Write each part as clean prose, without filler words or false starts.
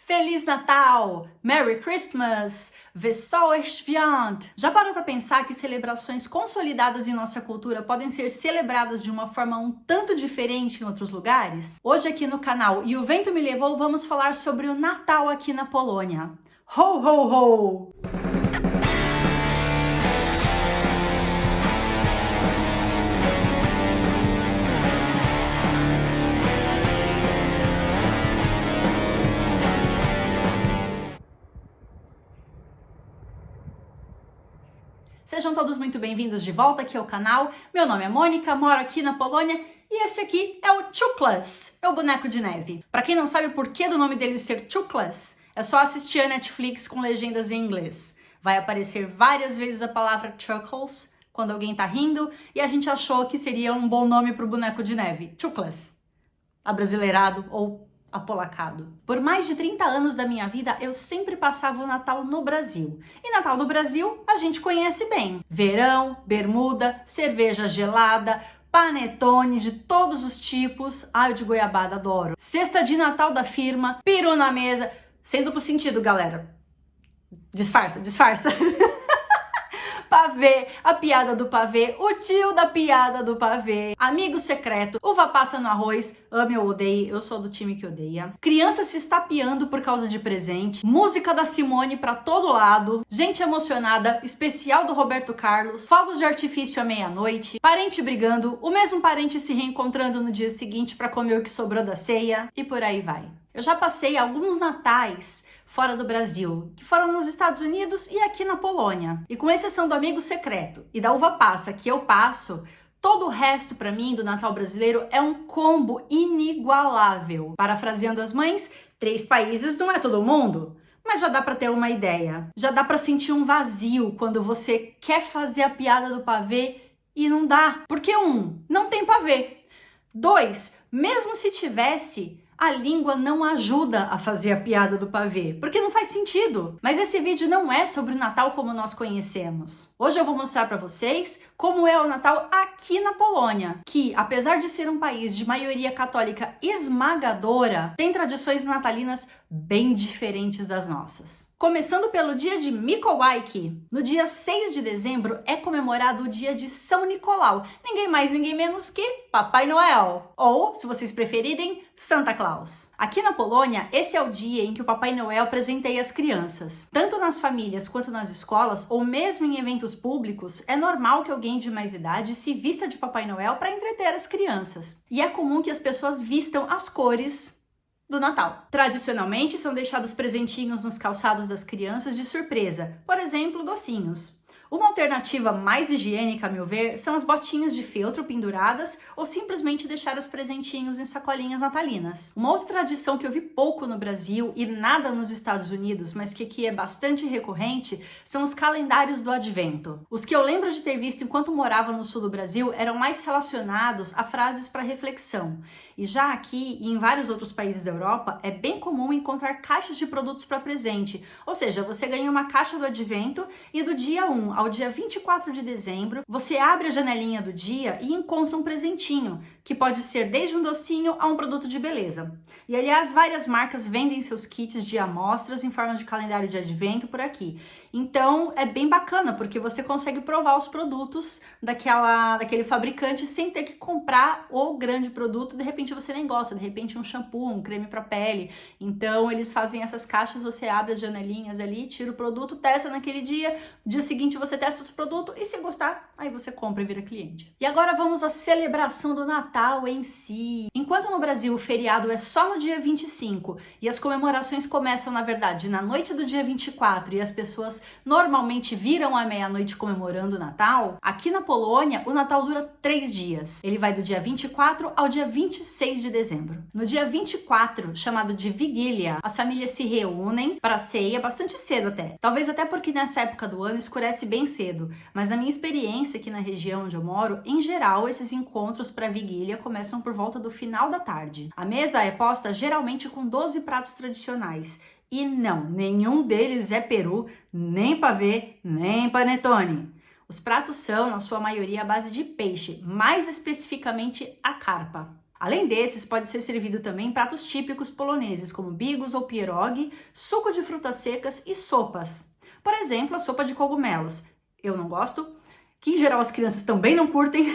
Feliz Natal! Merry Christmas! Vesoes Viand! Já parou para pensar que celebrações consolidadas em nossa cultura podem ser celebradas de uma forma um tanto diferente em outros lugares? Hoje aqui no canal E o Vento Me Levou vamos falar sobre o Natal aqui na Polônia. Ho, ho, ho! Sejam todos muito bem-vindos de volta aqui ao canal. Meu nome é Mônica, moro aqui na Polônia e esse aqui é o Chuklas, é o boneco de neve. Para quem não sabe o porquê do nome dele ser Chuklas, é só assistir a Netflix com legendas em inglês. Vai aparecer várias vezes a palavra Chuckles quando alguém tá rindo e a gente achou que seria um bom nome para o boneco de neve, Chuklas, abrasileirado ou apolacado. Por mais de 30 anos da minha vida, eu sempre passava o Natal no Brasil. E Natal no Brasil, a gente conhece bem. Verão, bermuda, cerveja gelada, panetone de todos os tipos. Ai, o de goiabada, adoro. Cesta de Natal da firma, peru na mesa. Sem duplo sentido, galera. Disfarça, disfarça. Pavê, a piada do pavê, o tio da piada do pavê, amigo secreto, uva passa no arroz, ame ou odeie, eu sou do time que odeia, criança se estapeando por causa de presente, música da Simone pra todo lado, gente emocionada, especial do Roberto Carlos, fogos de artifício à meia-noite, parente brigando, o mesmo parente se reencontrando no dia seguinte pra comer o que sobrou da ceia e por aí vai. Eu já passei alguns natais fora do Brasil, que foram nos Estados Unidos e aqui na Polônia. E com exceção do amigo secreto e da uva passa que eu passo, todo o resto para mim do Natal brasileiro é um combo inigualável. Parafraseando as mães, 3 países não é todo mundo. Mas já dá para ter uma ideia. Já dá para sentir um vazio quando você quer fazer a piada do pavê e não dá. Porque 1, não tem pavê. 2, mesmo se tivesse, a língua não ajuda a fazer a piada do pavê, porque não faz sentido. Mas esse vídeo não é sobre o Natal como nós conhecemos. Hoje eu vou mostrar para vocês como é o Natal aqui na Polônia, que, apesar de ser um país de maioria católica esmagadora, tem tradições natalinas bem diferentes das nossas. Começando pelo dia de Mikołajki. No dia 6 de dezembro é comemorado o dia de São Nicolau. Ninguém mais, ninguém menos que Papai Noel. Ou, se vocês preferirem, Santa Claus. Aqui na Polônia, esse é o dia em que o Papai Noel presenteia as crianças. Tanto nas famílias quanto nas escolas, ou mesmo em eventos públicos, é normal que alguém de mais idade se vista de Papai Noel para entreter as crianças. E é comum que as pessoas vistam as cores do Natal. Tradicionalmente, são deixados presentinhos nos calçados das crianças de surpresa, por exemplo, docinhos. Uma alternativa mais higiênica, a meu ver, são as botinhas de feltro penduradas ou simplesmente deixar os presentinhos em sacolinhas natalinas. Uma outra tradição que eu vi pouco no Brasil e nada nos Estados Unidos, mas que aqui é bastante recorrente, são os calendários do Advento. Os que eu lembro de ter visto enquanto morava no sul do Brasil eram mais relacionados a frases para reflexão. E já aqui e em vários outros países da Europa, é bem comum encontrar caixas de produtos para presente. Ou seja, você ganha uma caixa do Advento e do dia 1 ao dia 24 de dezembro, você abre a janelinha do dia e encontra um presentinho, que pode ser desde um docinho a um produto de beleza. E aliás, várias marcas vendem seus kits de amostras em forma de calendário de Advento por aqui. Então é bem bacana, porque você consegue provar os produtos daquele fabricante sem ter que comprar o grande produto. De repente você nem gosta, de repente um shampoo, um creme para pele. Então eles fazem essas caixas, você abre as janelinhas ali, tira o produto, testa naquele dia, dia seguinte você testa o produto e se gostar, aí você compra e vira cliente. E agora vamos à celebração do Natal em si. Enquanto no Brasil o feriado é só no dia 25 e as comemorações começam, na verdade, na noite do dia 24 e as pessoas normalmente viram à meia-noite comemorando o Natal, aqui na Polônia o Natal dura 3 dias. Ele vai do dia 24 ao dia 26 de dezembro. No dia 24, chamado de Vigília, as famílias se reúnem para ceia bastante cedo até. Talvez até porque nessa época do ano escurece bem cedo, mas na minha experiência aqui na região onde eu moro, em geral esses encontros para Vigília começam por volta do final da tarde. A mesa é posta geralmente com 12 pratos tradicionais. E não, nenhum deles é peru, nem pavê, nem panetone. Os pratos são, na sua maioria, à base de peixe, mais especificamente a carpa. Além desses, pode ser servido também pratos típicos poloneses, como bigos ou pierogi, suco de frutas secas e sopas. Por exemplo, a sopa de cogumelos. Eu não gosto, que em geral as crianças também não curtem,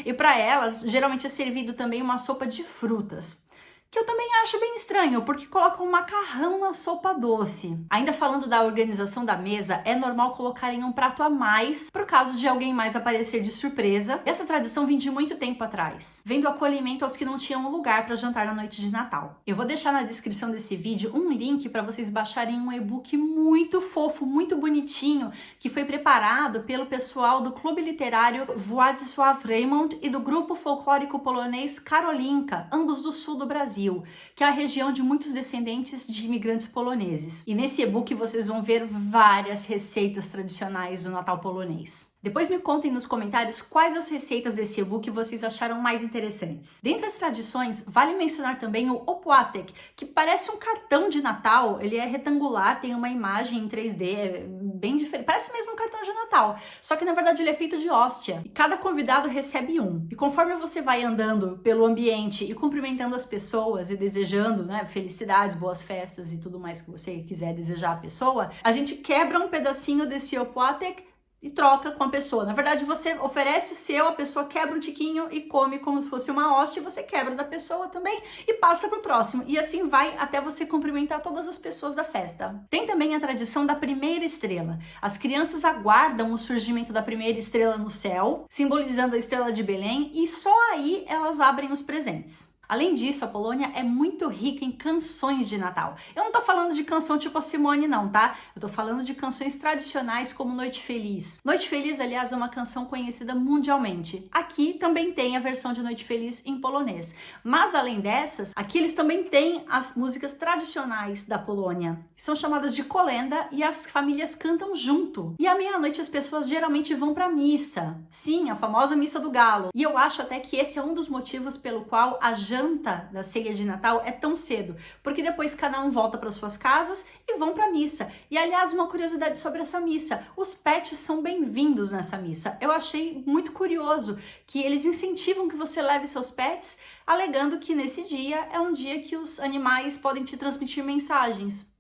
e para elas, geralmente é servido também uma sopa de frutas. Que eu também acho bem estranho, porque colocam um macarrão na sopa doce. Ainda falando da organização da mesa, é normal colocarem um prato a mais, por caso de alguém mais aparecer de surpresa. Essa tradição vem de muito tempo atrás, vendo o acolhimento aos que não tinham lugar para jantar na noite de Natal. Eu vou deixar na descrição desse vídeo um link para vocês baixarem um e-book muito fofo, muito bonitinho, que foi preparado pelo pessoal do Clube Literário Władysław Reymont e do grupo folclórico polonês Karolinka, ambos do sul do Brasil, que é a região de muitos descendentes de imigrantes poloneses. E nesse e-book vocês vão ver várias receitas tradicionais do Natal polonês. Depois me contem nos comentários quais as receitas desse e-book vocês acharam mais interessantes. Dentre as tradições, vale mencionar também o opłatek, que parece um cartão de Natal. Ele é retangular, tem uma imagem em 3D, é bem diferente, parece mesmo um cartão de Natal, só que na verdade ele é feito de hóstia, e cada convidado recebe um. E conforme você vai andando pelo ambiente e cumprimentando as pessoas e desejando, né, felicidades, boas festas e tudo mais que você quiser desejar à pessoa, a gente quebra um pedacinho desse opłatek e troca com a pessoa. Na verdade, você oferece o seu, a pessoa quebra um tiquinho e come como se fosse uma hóstia, você quebra da pessoa também e passa pro próximo. E assim vai até você cumprimentar todas as pessoas da festa. Tem também a tradição da primeira estrela. As crianças aguardam o surgimento da primeira estrela no céu, simbolizando a estrela de Belém, e só aí elas abrem os presentes. Além disso, a Polônia é muito rica em canções de Natal. Eu não tô falando de canção tipo a Simone não, tá? Eu tô falando de canções tradicionais como Noite Feliz. Noite Feliz, aliás, é uma canção conhecida mundialmente. Aqui também tem a versão de Noite Feliz em polonês. Mas além dessas, aqui eles também têm as músicas tradicionais da Polônia. São chamadas de kolenda e as famílias cantam junto. E à meia-noite as pessoas geralmente vão pra missa. Sim, a famosa missa do galo. E eu acho até que esse é um dos motivos pelo qual a janta da ceia de Natal é tão cedo, porque depois cada um volta para suas casas e vão para a missa. E aliás, uma curiosidade sobre essa missa, os pets são bem-vindos nessa missa. Eu achei muito curioso que eles incentivam que você leve seus pets, alegando que nesse dia é um dia que os animais podem te transmitir mensagens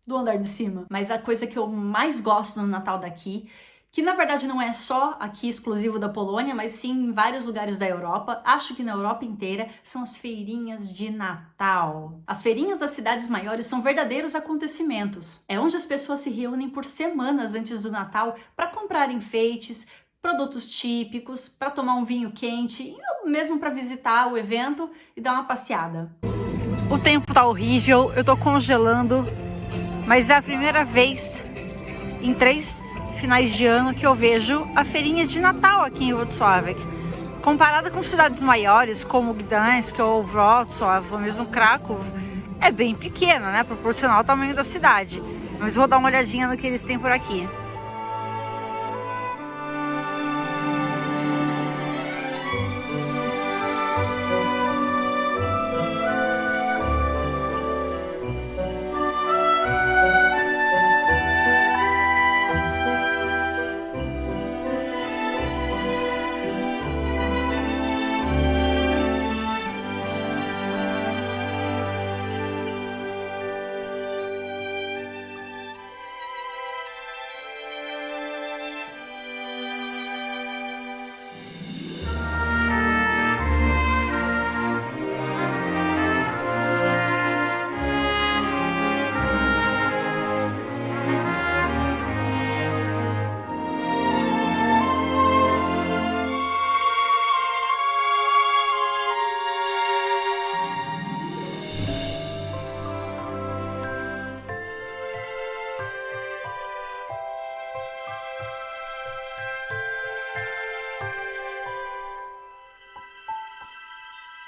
do andar de cima. Mas a coisa que eu mais gosto no Natal daqui, que na verdade não é só aqui exclusivo da Polônia, mas sim em vários lugares da Europa, acho que na Europa inteira, são as feirinhas de Natal. As feirinhas das cidades maiores são verdadeiros acontecimentos. É onde as pessoas se reúnem por semanas antes do Natal para comprar enfeites, produtos típicos, para tomar um vinho quente, e mesmo para visitar o evento e dar uma passeada. O tempo tá horrível, eu tô congelando, mas é a primeira vez em 3 finais de ano que eu vejo a feirinha de Natal aqui em Włocławek. Comparada com cidades maiores como Gdańsk ou Wrocław ou mesmo Kraków, é bem pequena, né? Proporcional ao tamanho da cidade. Mas vou dar uma olhadinha no que eles têm por aqui.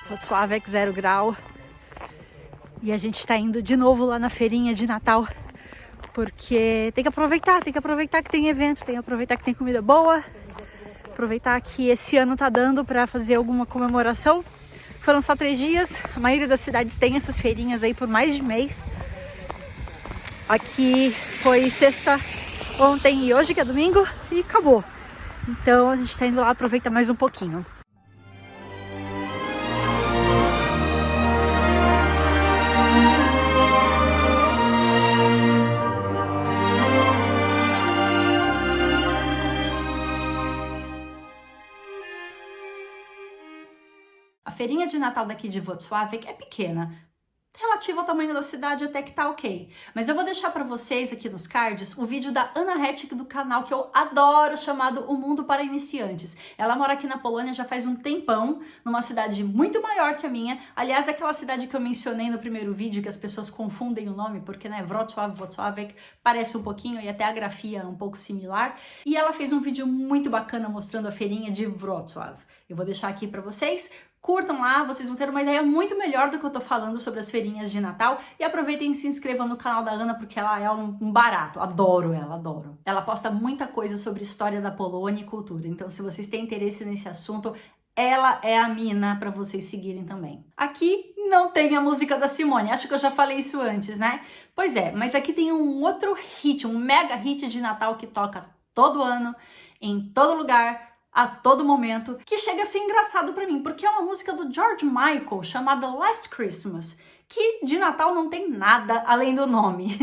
Włocławek 0 grau. E a gente tá indo de novo lá na feirinha de Natal, porque tem que aproveitar que tem evento, tem que aproveitar que tem comida boa, aproveitar que esse ano tá dando para fazer alguma comemoração. Foram só 3 dias, a maioria das cidades tem essas feirinhas aí por mais de mês. Aqui foi sexta, ontem e hoje que é domingo e acabou. Então a gente tá indo lá aproveitar mais um pouquinho. feirinha de Natal daqui de Wrocław é pequena. Relativo ao tamanho da cidade até que tá ok. Mas eu vou deixar pra vocês aqui nos cards o vídeo da Anna Hettich do canal que eu adoro, chamado O Mundo para Iniciantes. Ela mora aqui na Polônia já faz um tempão, numa cidade muito maior que a minha. Aliás, aquela cidade que eu mencionei no primeiro vídeo, que as pessoas confundem o nome, porque, né, Wrocław, parece um pouquinho e até a grafia é um pouco similar. E ela fez um vídeo muito bacana mostrando a feirinha de Wrocław. Eu vou deixar aqui pra vocês. Curtam lá, vocês vão ter uma ideia muito melhor do que eu tô falando sobre as feirinhas de Natal. E aproveitem e se inscrevam no canal da Ana, porque ela é um barato. Adoro ela, adoro. Ela posta muita coisa sobre história da Polônia e cultura. Então, se vocês têm interesse nesse assunto, ela é a mina para vocês seguirem também. Aqui não tem a música da Simone. Acho que eu já falei isso antes, né? Pois é, mas aqui tem um outro hit, um mega hit de Natal que toca todo ano, em todo lugar, a todo momento, que chega a ser engraçado pra mim, porque é uma música do George Michael chamada Last Christmas, que de Natal não tem nada além do nome.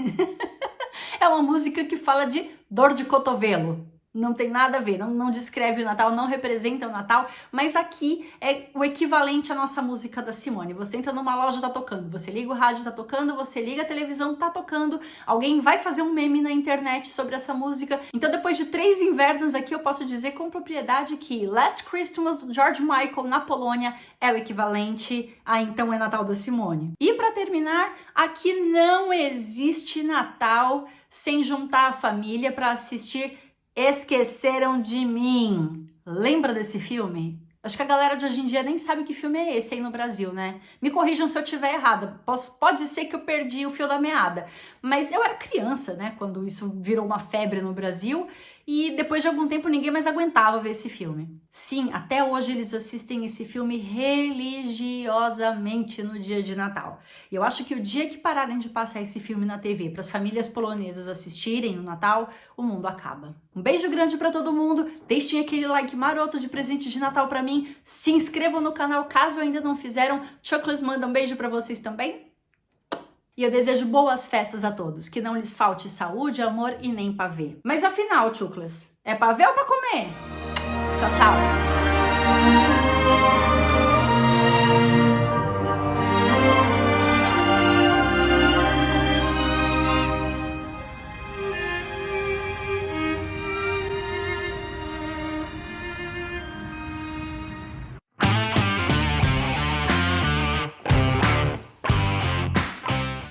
É uma música que fala de dor de cotovelo. Não tem nada a ver, não descreve o Natal, não representa o Natal, mas aqui é o equivalente à nossa música da Simone. Você entra numa loja, tá tocando, você liga o rádio, tá tocando, você liga a televisão, tá tocando, alguém vai fazer um meme na internet sobre essa música. Então, depois de 3 invernos aqui, eu posso dizer com propriedade que Last Christmas, do George Michael, na Polônia, é o equivalente a Então é Natal da Simone. E para terminar, aqui não existe Natal sem juntar a família para assistir Esqueceram de Mim. Lembra desse filme? Acho que a galera de hoje em dia nem sabe que filme é esse aí no Brasil, né? Me corrijam se eu estiver errada. Pode ser que eu perdi o fio da meada. Mas eu era criança, né? Quando isso virou uma febre no Brasil. E depois de algum tempo ninguém mais aguentava ver esse filme. Sim, até hoje eles assistem esse filme religiosamente no dia de Natal. E eu acho que o dia que pararem de passar esse filme na TV para as famílias polonesas assistirem no Natal, o mundo acaba. Um beijo grande para todo mundo. Deixem aquele like maroto de presente de Natal para mim. Se inscrevam no canal caso ainda não fizeram. Choclas manda um beijo para vocês também. E eu desejo boas festas a todos, que não lhes falte saúde, amor e nem pavê. Mas afinal, Choclas, é pavê ou pra comer? Tchau, tchau!